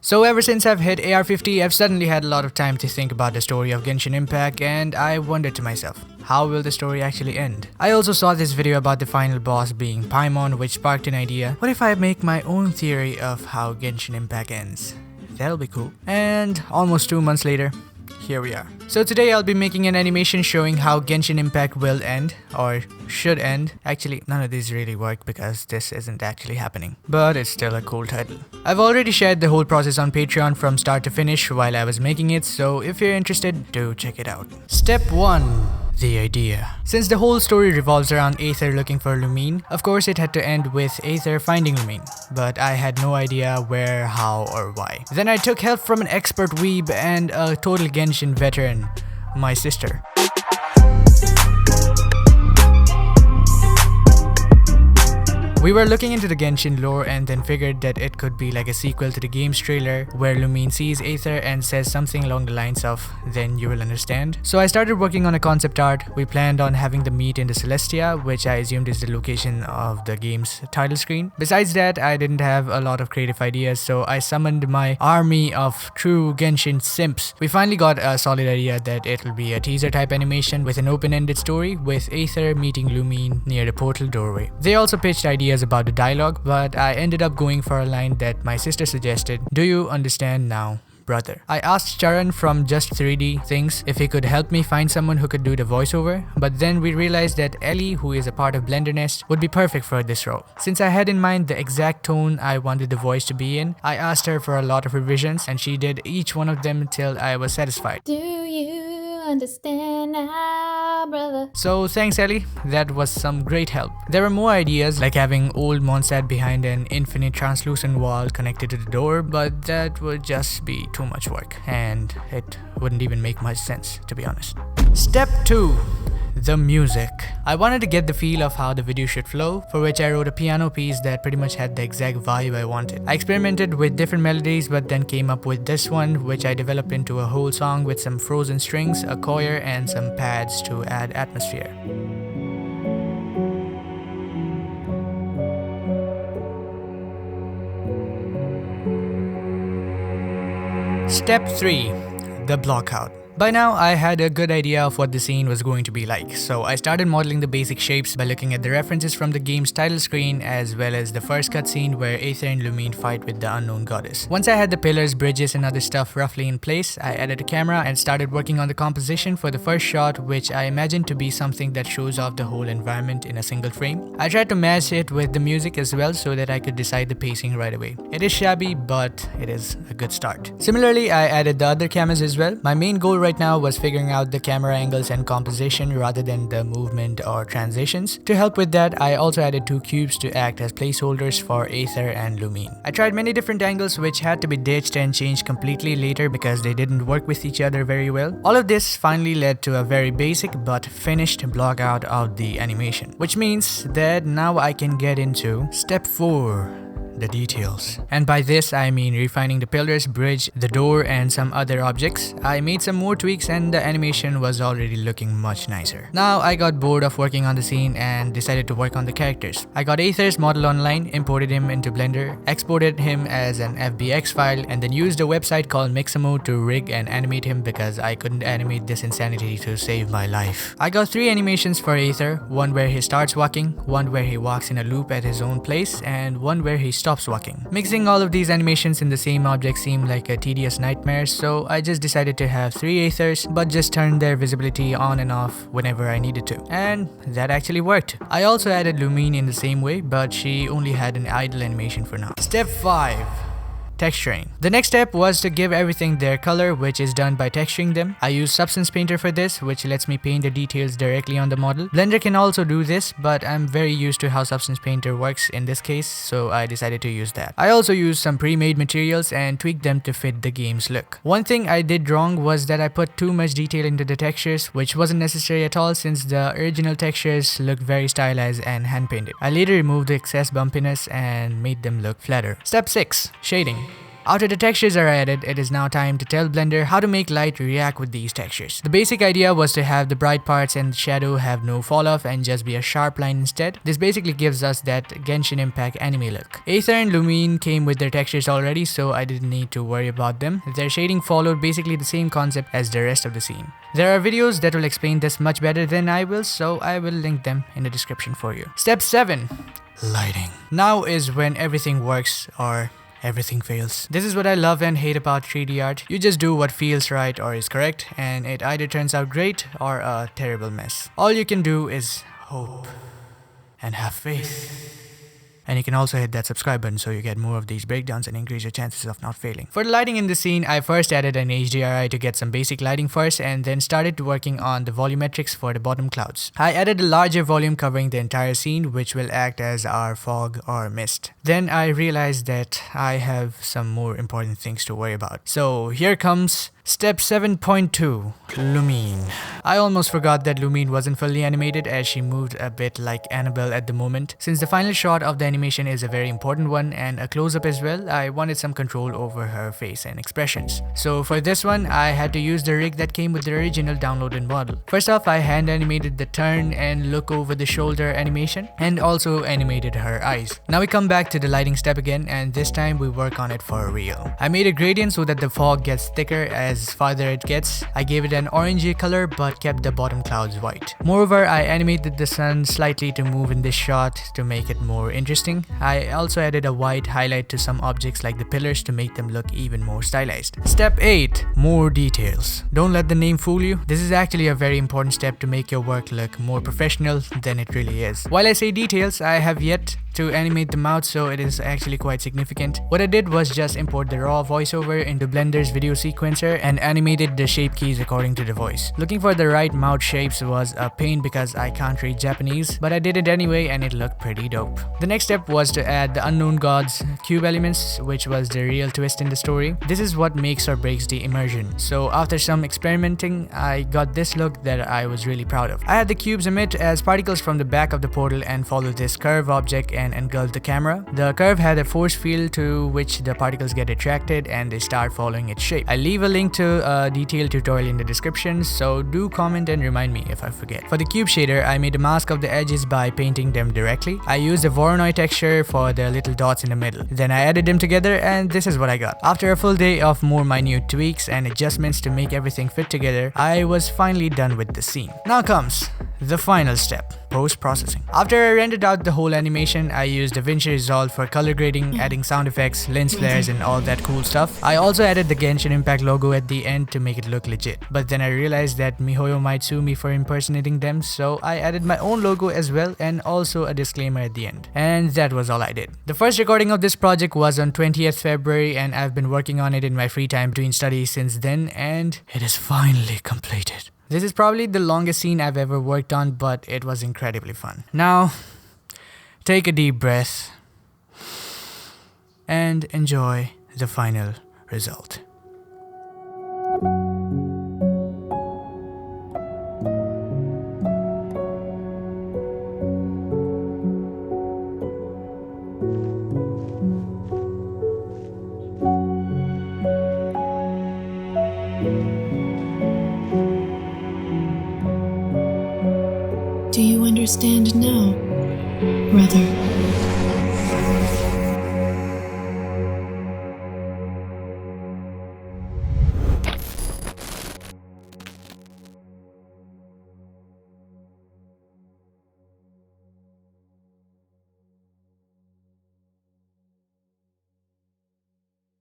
So ever since I've hit AR50, I've suddenly had a lot of time to think about the story of Genshin Impact, and I wondered to myself, how will the story actually end? I also saw this video about the final boss being Paimon, which sparked an idea. What if I make my own theory of how Genshin Impact ends? That'll be cool. And almost 2 months later, here we are. So today I'll be making an animation showing how Genshin Impact will end, or should end. Actually, none of these really work because this isn't actually happening. But it's still a cool title. I've already shared the whole process on Patreon from start to finish while I was making it, so if you're interested, do check it out. Step 1. The idea. Since the whole story revolves around Aether looking for Lumine, of course it had to end with Aether finding Lumine, but I had no idea where, how, or why. Then I took help from an expert weeb and a total Genshin veteran, my sister. We were looking into the Genshin lore and then figured that it could be like a sequel to the game's trailer where Lumine sees Aether and says something along the lines of, "Then you will understand." So I started working on a concept art. We planned on having the meet in the Celestia, which I assumed is the location of the game's title screen. Besides that, I didn't have a lot of creative ideas, so I summoned my army of true Genshin simps. We finally got a solid idea that it'll be a teaser type animation with an open-ended story with Aether meeting Lumine near the portal doorway. They also pitched ideas about the dialogue, but I ended up going for a line that my sister suggested. "Do you understand now, brother?" I asked Charan from Just 3D Things if he could help me find someone who could do the voiceover, but then we realized that Ellie, who is a part of Blender Nest, would be perfect for this role. Since I had in mind the exact tone I wanted the voice to be in, I asked her for a lot of revisions and she did each one of them till I was satisfied. Do you understand now, brother? So thanks Ellie, that was some great help. There were more ideas like having old Mondstadt behind an infinite translucent wall connected to the door, but that would just be too much work and it wouldn't even make much sense, to be honest. Step 2. The music. I wanted to get the feel of how the video should flow, for which I wrote a piano piece that pretty much had the exact vibe I wanted. I experimented with different melodies but then came up with this one, which I developed into a whole song with some frozen strings, a choir, and some pads to add atmosphere. Step 3. The Blockout. By now, I had a good idea of what the scene was going to be like, so I started modeling the basic shapes by looking at the references from the game's title screen as well as the first cutscene where Aether and Lumine fight with the unknown goddess. Once I had the pillars, bridges, and other stuff roughly in place, I added a camera and started working on the composition for the first shot, which I imagined to be something that shows off the whole environment in a single frame. I tried to match it with the music as well so that I could decide the pacing right away. It is shabby, but it is a good start. Similarly, I added the other cameras as well. My main goal right now was figuring out the camera angles and composition rather than the movement or transitions. To help with that, I also added 2 cubes to act as placeholders for Aether and Lumine. I tried many different angles which had to be ditched and changed completely later because they didn't work with each other very well. All of this finally led to a very basic but finished block out of the animation, which means that now I can get into step 4. The details. And by this I mean refining the pillars, bridge, the door, and some other objects. I made some more tweaks and the animation was already looking much nicer. Now I got bored of working on the scene and decided to work on the characters. I got Aether's model online, imported him into Blender, exported him as an FBX file, and then used a website called Mixamo to rig and animate him because I couldn't animate this insanity to save my life. I got 3 animations for Aether, one where he starts walking, one where he walks in a loop at his own place, and one where he stops walking. Mixing all of these animations in the same object seemed like a tedious nightmare, so I just decided to have 3 Aethers but just turn their visibility on and off whenever I needed to. And that actually worked. I also added Lumine in the same way, but she only had an idle animation for now. Step 5. Texturing. The next step was to give everything their color, which is done by texturing them. I use Substance Painter for this, which lets me paint the details directly on the model. Blender can also do this, but I'm very used to how Substance Painter works in this case, so I decided to use that. I also used some pre-made materials and tweaked them to fit the game's look. One thing I did wrong was that I put too much detail into the textures, which wasn't necessary at all since the original textures looked very stylized and hand-painted. I later removed the excess bumpiness and made them look flatter. Step 6. Shading. After the textures are added, it is now time to tell Blender how to make light react with these textures. The basic idea was to have the bright parts and the shadow have no fall off and just be a sharp line instead. This basically gives us that Genshin Impact anime look. Aether and Lumine came with their textures already, so I didn't need to worry about them. Their shading followed basically the same concept as the rest of the scene. There are videos that will explain this much better than I will, so I will link them in the description for you. Step 7. Lighting. Now is when everything works or everything fails. This is what I love and hate about 3D art. You just do what feels right or is correct, and it either turns out great or a terrible mess. All you can do is hope and have faith. And you can also hit that subscribe button so you get more of these breakdowns and increase your chances of not failing. For the lighting in the scene, I first added an HDRI to get some basic lighting first and then started working on the volumetrics for the bottom clouds. I added a larger volume covering the entire scene, which will act as our fog or mist. Then I realized that I have some more important things to worry about. So here comes Step 7.2. Lumine. I almost forgot that Lumine wasn't fully animated as she moved a bit like Annabelle at the moment. Since the final shot of the animation is a very important one and a close-up as well, I wanted some control over her face and expressions. So for this one, I had to use the rig that came with the original downloaded model. First off, I hand animated the turn and look over the shoulder animation and also animated her eyes. Now we come back to the lighting step again, and this time we work on it for real. I made a gradient so that the fog gets thicker as farther it gets. I gave it an orangey color but kept the bottom clouds white. Moreover, I animated the sun slightly to move in this shot to make it more interesting. I also added a white highlight to some objects like the pillars to make them look even more stylized. Step 8. More details. Don't let the name fool you. This is actually a very important step to make your work look more professional than it really is. While I say details, I have yet to animate the mouth, so it is actually quite significant. What I did was just import the raw voiceover into Blender's video sequencer and animated the shape keys according to the voice. Looking for the right mouth shapes was a pain because I can't read Japanese, but I did it anyway and it looked pretty dope. The next step was to add the unknown gods cube elements, which was the real twist in the story. This is what makes or breaks the immersion. So after some experimenting, I got this look that I was really proud of. I had the cubes emit as particles from the back of the portal and follow this curve object and engulf the camera. The curve had a force field to which the particles get attracted and they start following its shape. I leave a link to a detailed tutorial in the description, so do comment and remind me if I forget. For the cube shader, I made a mask of the edges by painting them directly. I used a Voronoi texture for the little dots in the middle. Then I added them together and this is what I got. After a full day of more minute tweaks and adjustments to make everything fit together, I was finally done with the scene. Now comes the final step, post-processing. After I rendered out the whole animation, I used DaVinci Resolve for color grading, adding sound effects, lens flares and all that cool stuff. I also added the Genshin Impact logo at the end to make it look legit. But then I realized that MiHoYo might sue me for impersonating them, so I added my own logo as well and also a disclaimer at the end. And that was all I did. The first recording of this project was on 20th February and I've been working on it in my free time between studies since then, and it is finally completed. This is probably the longest scene I've ever worked on, but it was incredibly fun. Now, take a deep breath and enjoy the final result. Do you understand now, brother?